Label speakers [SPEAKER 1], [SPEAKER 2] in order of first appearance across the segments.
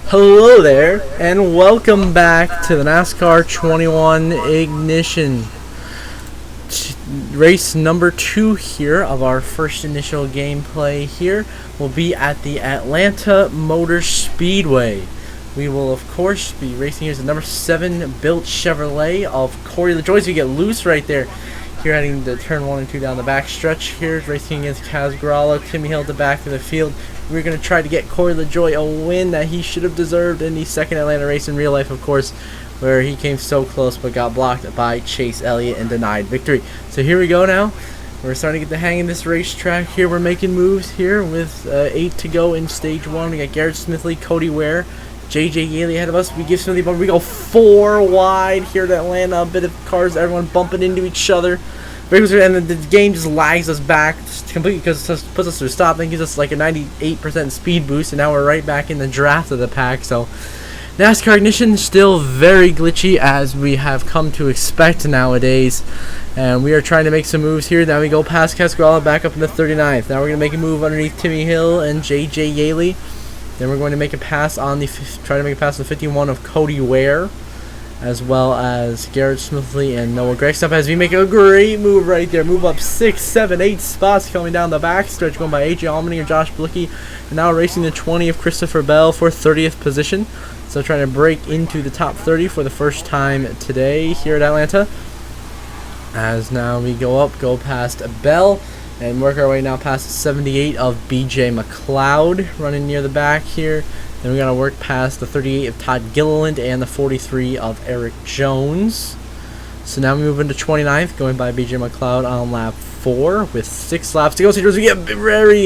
[SPEAKER 1] Hello there, and welcome back to the NASCAR 21 Ignition. Race number 2 here of our first initial gameplay here will be at the Atlanta Motor Speedway. We will, of course, be racing here as the number 7 built Chevrolet of Corey LaJoie. So you get loose right there. Here heading to turn 1 and 2 down the back stretch here, racing against Kaz Gralla, Timmy Hill at the back of the field. We're going to try to get Corey LaJoie a win that he should have deserved in the second Atlanta race in real life, of course, where he came so close but got blocked by Chase Elliott and denied victory. So here we go now. We're starting to get the hang of this racetrack here. We're making moves here with 8 to go in stage 1. We got Garrett Smithley, Cody Ware, JJ Yaley ahead of us. We give Smithy, but we go 4 wide here at Atlanta. A bit of cars, everyone bumping into each other. And the game just lags us back completely because it puts us to a stop and gives us like a 98% speed boost, and now we're right back in the draft of the pack. So NASCAR Ignition still very glitchy, as we have come to expect nowadays, and we are trying to make some moves here. Now we go past Cascarella, back up in the 39th. Now we're going to make a move underneath Timmy Hill and JJ Yaley. Then we're going to make a pass on the try to make a pass on the 51 of Cody Ware, as well as Garrett Smithley and Noah Gregstop, as we make a great move right there. Move up 6, 7, 8 spots coming down the back stretch, going by AJ Allmendinger, Josh Blicky, and now racing the 20 of Christopher Bell for 30th position. So trying to break into the top 30 for the first time today here at Atlanta. As now we go past Bell, and work our way now past the 78 of BJ McLeod, running near the back here. Then we got to work past the 38 of Todd Gilliland and the 43 of Eric Jones. So now we move into 29th, going by BJ McLeod on lap 4 with 6 laps to go. So we get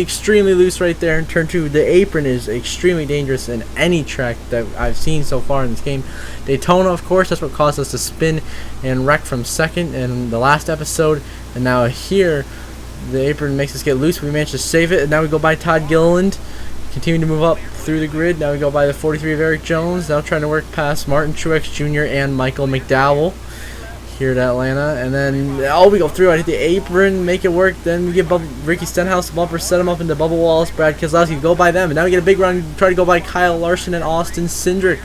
[SPEAKER 1] extremely loose right there in turn 2. The apron is extremely dangerous in any track that I've seen so far in this game. Daytona, of course, that's what caused us to spin and wreck from second in the last episode. And now here, the apron makes us get loose. We managed to save it, and now we go by Todd Gilliland. Continue to move up through the grid. Now we go by the 43 of Eric Jones. Now trying to work past Martin Truex Jr. and Michael McDowell here at Atlanta. And then, we go through. I hit the apron, make it work. Then we give Ricky Stenhouse a bumper, set him up into Bubba Wallace, Brad Keselowski. Go by them. And now we get a big run. Try to go by Kyle Larson and Austin Cindric,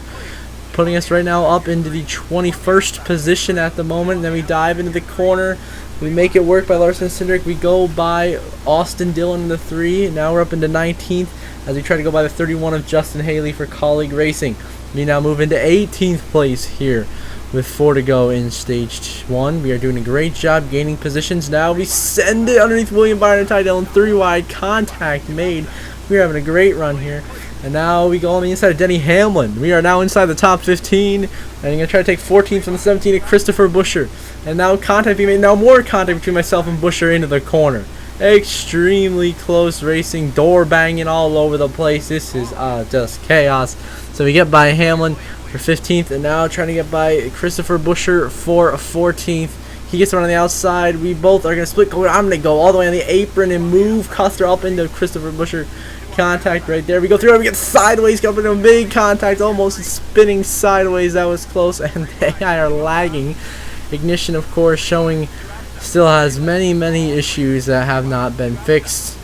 [SPEAKER 1] putting us right now up into the 21st position at the moment. And then we dive into the corner. We make it work by Larson and Cindric. We go by Austin Dillon in the 3. Now we're up into 19th as we try to go by the 31 of Justin Haley for Colleague Racing. We now move into 18th place here with 4 to go in stage 1. We are doing a great job gaining positions. Now we send it underneath William Byron and Ty Dillon. 3 wide, contact made. We are having a great run here. And now we go on the inside of Denny Hamlin. We are now inside the top 15. And I'm going to try to take 14th from the 17 of Christopher Buescher. And now contact being made. Now more contact between myself and Buescher into the corner. Extremely close racing. Door banging all over the place. This is just chaos. So we get by Hamlin for 15th. And now trying to get by Christopher Buescher for 14th. He gets one on the outside. We both are going to split. I'm going to go all the way on the apron and move Custer up into Christopher Buescher. Contact right there. We go through it. We get sideways, up into a big contact, almost spinning sideways. That was close, and they are lagging. Ignition, of course, showing still has many issues that have not been fixed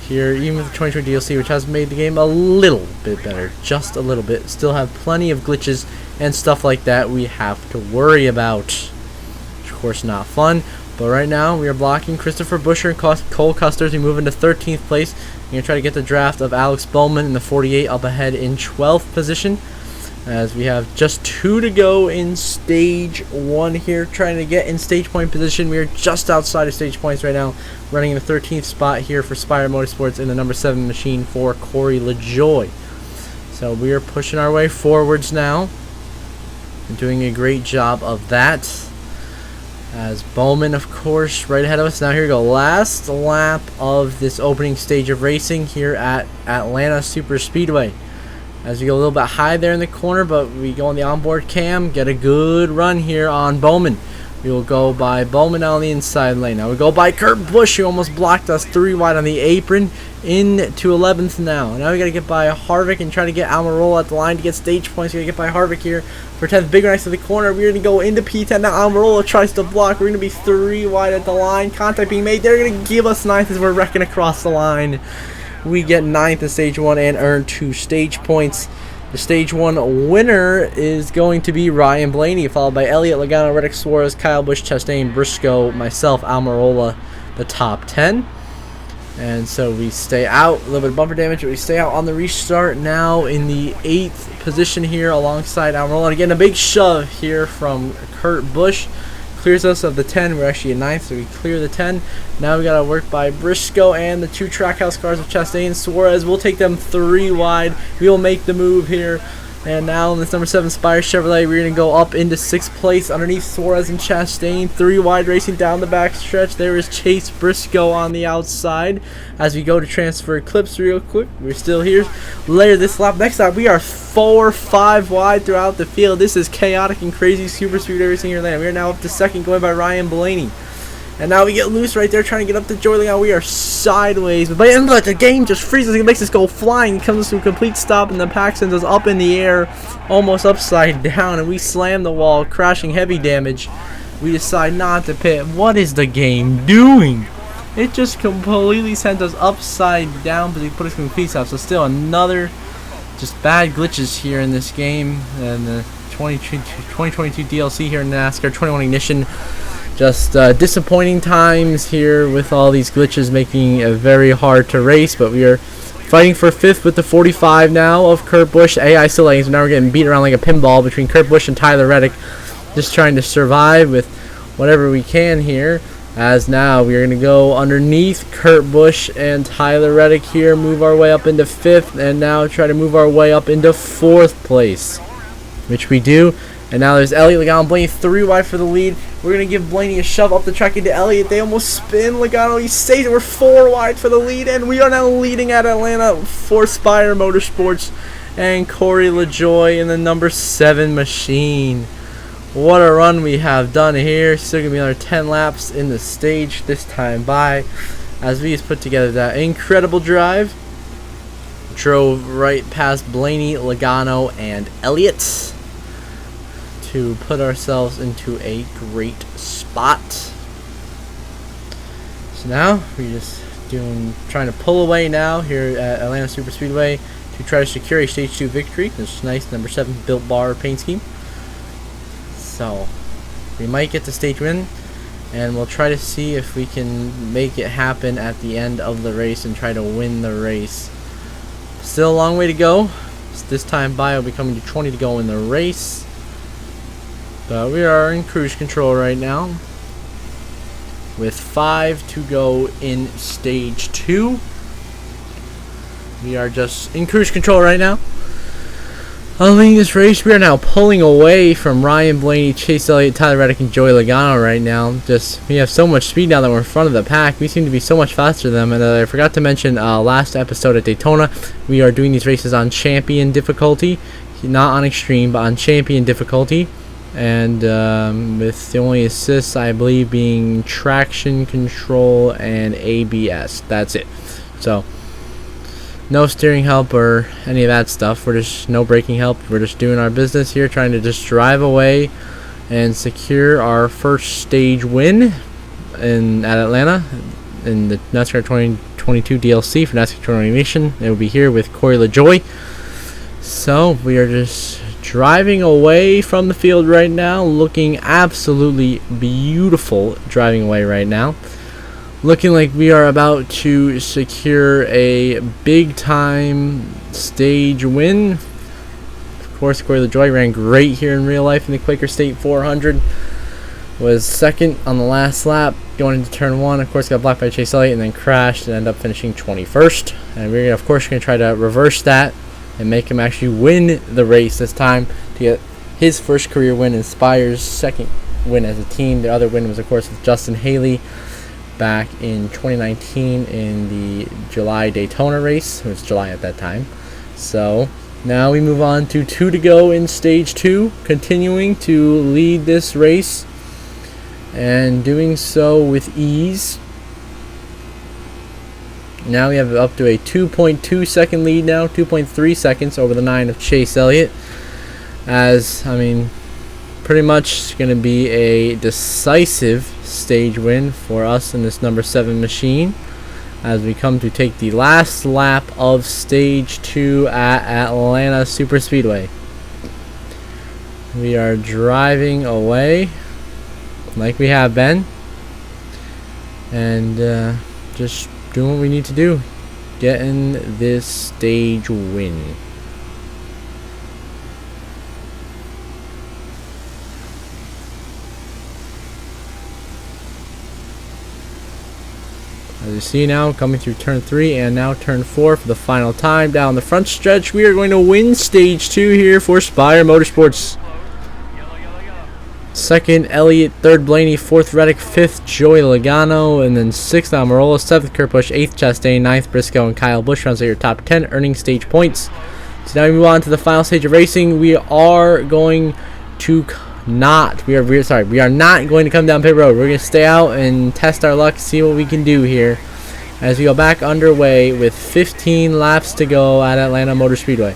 [SPEAKER 1] here. Even with the 2020 DLC, which has made the game a little bit better, just a little bit, still have plenty of glitches and stuff like that we have to worry about. Which, of course, not fun. But right now, we are blocking Christopher Buescher and Cole Custer as we move into 13th place. We're going to try to get the draft of Alex Bowman in the 48 up ahead in 12th position, as we have just 2 to go in stage 1 here. Trying to get in stage point position. We are just outside of stage points right now, running in the 13th spot here for Spire Motorsports in the number 7 machine for Corey LaJoie. So we are pushing our way forwards now and doing a great job of that. As Bowman, of course, right ahead of us. Now here we go. Last lap of this opening stage of racing here at Atlanta Super Speedway. As we go a little bit high there in the corner, but we go on the onboard cam, get a good run here on Bowman. We will go by Bowman on the inside lane. Now we go by Kurt Busch, who almost blocked us 3 wide on the apron, into 11th now. Now we got to get by Harvick and try to get Almirola at the line to get stage points. We got to get by Harvick here for 10th. Big next to the corner. We're going to go into P10. Now Almirola tries to block. We're going to be 3 wide at the line. Contact being made. They're going to give us 9th as we're wrecking across the line. We get 9th in stage 1 and earn 2 stage points. The stage 1 winner is going to be Ryan Blaney, followed by Elliott, Logano, Reddick, Suarez, Kyle Busch, Chastain, Briscoe, myself, Almirola, the top 10. And so we stay out, a little bit of bumper damage, but we stay out on the restart now in the 8th position here alongside Almirola. And again, a big shove here from Kurt Busch. Clears us of the 10. We're actually in 9th, so we clear the 10. Now we got to work by Briscoe and the 2 Trackhouse cars of Chastain and Suarez. We'll take them 3 wide. We will make the move here. And now in this number 7 Spire Chevrolet, we're going to go up into 6th place underneath Suarez and Chastain. 3 wide racing down the back stretch. There is Chase Briscoe on the outside. As we go to transfer clips real quick, we're still here. Later this lap, next lap, we are 4-5 wide throughout the field. This is chaotic and crazy super speed racing here in Atlanta. We are now up to 2nd, going by Ryan Blaney. And now we get loose right there, trying to get up to Joey Logano. We are sideways. But by the end of it, the game just freezes. It makes us go flying. It comes to a complete stop, and the pack sends us up in the air, almost upside down. And we slam the wall, crashing heavy damage. We decide not to pit. What is the game doing? It just completely sent us upside down, but they put us in complete stop. So still another just bad glitches here in this game. And the 2022 DLC here in NASCAR 21 Ignition. Just disappointing times here with all these glitches, making it very hard to race. But we are fighting for 5th with the 45 now of Kurt Busch. AI still lagging, so now we're getting beat around like a pinball between Kurt Busch and Tyler Reddick. Just trying to survive with whatever we can here. As now we are going to go underneath Kurt Busch and Tyler Reddick here, move our way up into 5th, and now try to move our way up into 4th place, which we do. And now there's Elliott, Logano, Blaney 3 wide for the lead. We're going to give Blaney a shove up the track into Elliott. They almost spin. Logano, he stays it. We're 4 wide for the lead. And we are now leading at Atlanta for Spire Motorsports and Corey LaJoie in the number 7 machine. What a run we have done here. Still going to be another 10 laps in the stage this time by. As we just put together that incredible drive. Drove right past Blaney, Logano, and Elliott to put ourselves into a great spot. So now we're just trying to pull away now here at Atlanta Super Speedway to try to secure a stage 2 victory. This nice number 7 Built Bar paint scheme. So we might get the stage win, and we'll try to see if we can make it happen at the end of the race and try to win the race. Still a long way to go. This time by will be coming to 20 to go in the race. But we are in cruise control right now with 5 to go in stage 2. We are just in cruise control right now. Leading this race, we are now pulling away from Ryan Blaney, Chase Elliott, Tyler Reddick, and Joey Logano right now. We have so much speed now that we're in front of the pack. We seem to be so much faster than them. And I forgot to mention last episode at Daytona, we are doing these races on champion difficulty, not on extreme, but on champion difficulty. And with the only assists, I believe, being traction control and ABS. That's it. So no steering help or any of that stuff. We're just no braking help. We're just doing our business here, trying to just drive away and secure our first stage win at Atlanta in the NASCAR 2022 DLC for NASCAR 21 Nation. It will be here with Corey LaJoie. So we are just driving away from the field right now, looking absolutely beautiful driving away right now. Looking like we are about to secure a big time stage win. Of course, Corey LaJoie ran great here in real life in the Quaker State 400. Was second on the last lap going into turn 1. Of course, got blocked by Chase Elliott and then crashed and ended up finishing 21st. And we're of course going to try to reverse that and make him actually win the race this time to get his first career win and Spire's second win as a team. The other win was, of course, with Justin Haley back in 2019 in the July Daytona race. It was July at that time. So now we move on to 2 to go in stage 2, continuing to lead this race and doing so with ease. Now we have up to a 2.2 second lead now, 2.3 seconds over the 9 of Chase Elliott. As, I mean, pretty much going to be a decisive stage win for us in this number 7 machine. as we come to take the last lap of stage 2 at Atlanta Superspeedway. We are driving away like we have been, and just doing what we need to do, getting this stage win. As you see now, coming through turn 3 and now turn 4 for the final time down the front stretch, we are going to win stage 2 here for Spire Motorsports. Second, Elliott. Third, Blaney. Fourth, Reddick. Fifth, Joey Logano. And then sixth, Almirola. Seventh, Kurt Busch. Eighth, Chastain. Ninth, Briscoe and Kyle Busch rounds out your top 10, earning stage points. So now we move on to the final stage of racing. We are going to we are not going to come down pit road. We're going to stay out and test our luck, see what we can do here as we go back underway with 15 laps to go at Atlanta Motor Speedway.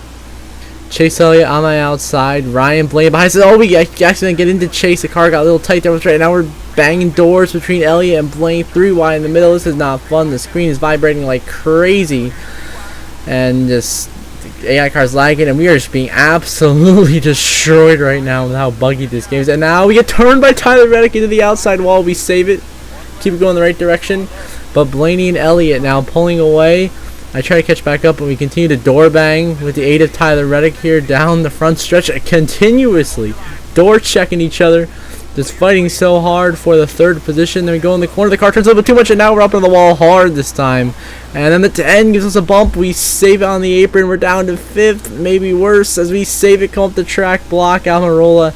[SPEAKER 1] Chase Elliott on my outside, Ryan Blaney behind us. Oh, we accidentally get into Chase. The car got a little tight there. Right now we're banging doors between Elliott and Blaney, 3 wide in the middle. This is not fun. The screen is vibrating like crazy, and just the AI car's lagging, and we are just being absolutely destroyed right now with how buggy this game is. And now we get turned by Tyler Reddick into the outside wall. We save it, keep it going the right direction, but Blaney and Elliott now pulling away. I try to catch back up, but we continue to door bang with the aid of Tyler Reddick here down the front stretch, continuously door checking each other, just fighting so hard for the third position. Then we go in the corner, the car turns a little bit too much, and now we're up on the wall hard this time. And then the 10 gives us a bump. We save it on the apron. We're down to fifth, maybe worse, as we save it, come up the track, block Almirola.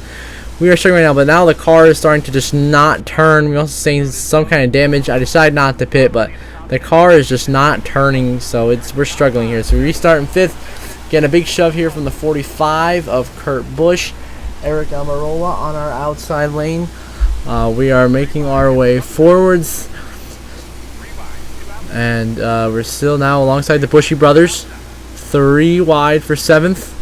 [SPEAKER 1] We are struggling right now, but now the car is starting to just not turn. We also saying some kind of damage. I decided not to pit, but the car is just not turning, so we're struggling here. So we restart in fifth, getting a big shove here from the 45 of Kurt Busch. Eric Almirola on our outside lane. We are making our way forwards, and we're still now alongside the Bushy brothers, 3 wide for 7th.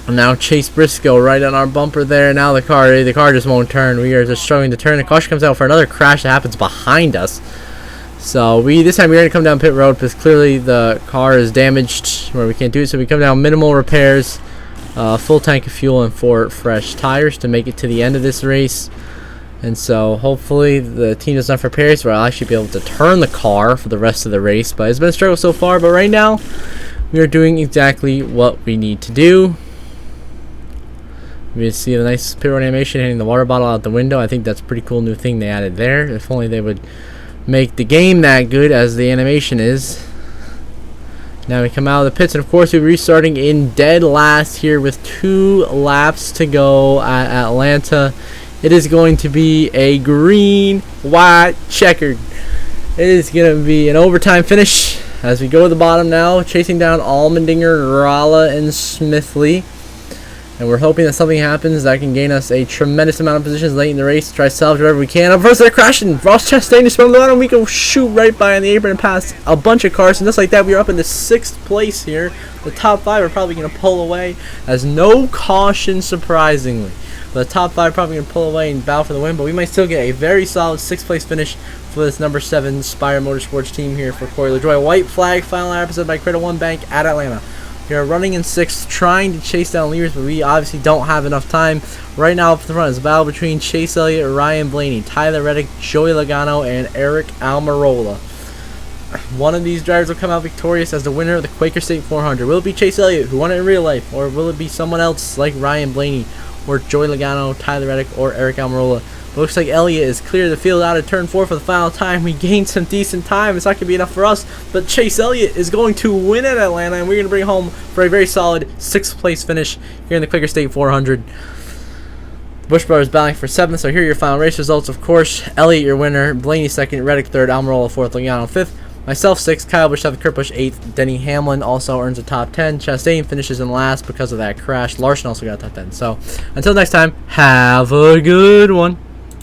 [SPEAKER 1] And now Chase Briscoe right on our bumper there. Now the car just won't turn. We are just struggling to turn. The caution comes out for another crash that happens behind us. So this time we're going to come down pit road because clearly the car is damaged where we can't do it. So we come down minimal repairs, full tank of fuel, and 4 fresh tires to make it to the end of this race. And so hopefully the team does enough repairs where I'll actually be able to turn the car for the rest of the race. But it's been a struggle so far. But right now we are doing exactly what we need to do. We see the nice pit road animation hitting the water bottle out the window. I think that's a pretty cool new thing they added there. If only they would make the game that good as the animation is. Now we come out of the pits, and of course we're restarting in dead last here with 2 laps to go at Atlanta. It is going to be a green, white, checkered. It is going to be an overtime finish as we go to the bottom now, chasing down Allmendinger, Rala, and Smithley. And we're hoping that something happens that can gain us a tremendous amount of positions late in the race to try to salvage whatever we can. Up first, they're crashing. Ross Chastain is spun the and we go shoot right by on the apron and past a bunch of cars. And just like that, we are up in the 6th place here. The top 5 are probably going to pull away as no caution, surprisingly. The top 5 are probably going to pull away and battle for the win, but we might still get a very solid 6th place finish for this number 7 Spire Motorsports team here for Corey LaJoie. White flag, final lap presented by Credit One Bank at Atlanta. We are running in 6th, trying to chase down leaders, but we obviously don't have enough time. Right now up in the front is a battle between Chase Elliott, Ryan Blaney, Tyler Reddick, Joey Logano, and Eric Almirola. One of these drivers will come out victorious as the winner of the Quaker State 400. Will it be Chase Elliott, who won it in real life, or will it be someone else like Ryan Blaney, or Joey Logano, Tyler Reddick, or Eric Almirola? It looks like Elliott is clear of the field out of turn 4 for the final time. We gained some decent time. It's not going to be enough for us, but Chase Elliott is going to win at Atlanta, and we're going to bring home for a very solid 6th place finish here in the Quaker State 400. Busch brothers battling for 7th, so here are your final race results. Of course, Elliott your winner, Blaney 2nd, Reddick 3rd, Almirola 4th, Logano 5th. Myself 6th, Kyle Busch 7th, Kurt Busch 8th, Denny Hamlin also earns a top 10. Chastain finishes in last because of that crash. Larson also got a top 10. So, until next time, have a good one.